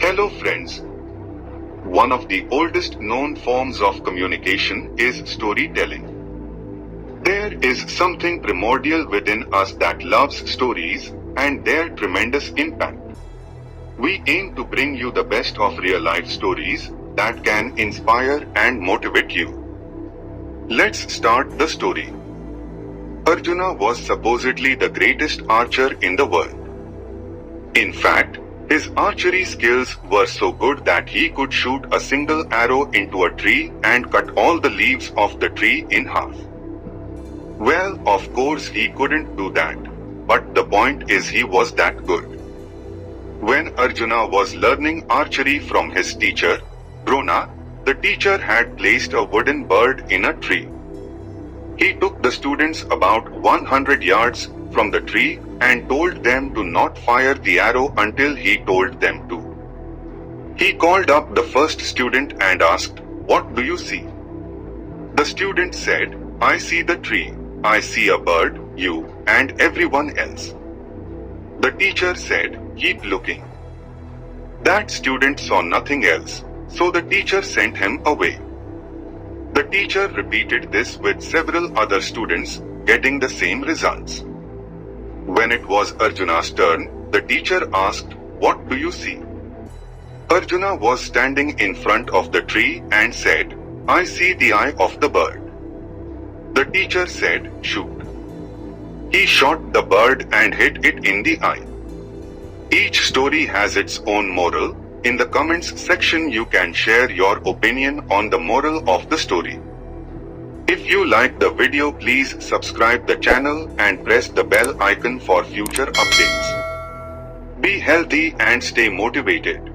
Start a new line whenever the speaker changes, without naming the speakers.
Hello friends. One of the oldest known forms of communication is storytelling. There is something primordial within us that loves stories and their tremendous impact. We aim to bring you the best of real-life stories that can inspire and motivate you. Let's start the story. Arjuna was supposedly the greatest archer in the world. In fact, his archery skills were so good that he could shoot a single arrow into a tree and cut all the leaves of the tree in half. Well, of course he couldn't do that, but the point is he was that good. When Arjuna was learning archery from his teacher, Drona, the teacher had placed a wooden bird in a tree. He took the students about 100 yards from the tree and told them to not fire the arrow until he told them to. He called up the first student and asked, "What do you see?" The student said, "I see the tree, I see a bird, you, and everyone else." The teacher said, "Keep looking." That student saw nothing else, so the teacher sent him away. The teacher repeated this with several other students, getting the same results. When it was Arjuna's turn, the teacher asked, "What do you see?" Arjuna was standing in front of the tree and said, "I see the eye of the bird." The teacher said, "Shoot." He shot the bird and hit it in the eye. Each story has its own moral. In the comments section you can share your opinion on the moral of the story. If you like the video, please subscribe the channel and press the bell icon for future updates. Be healthy and stay motivated.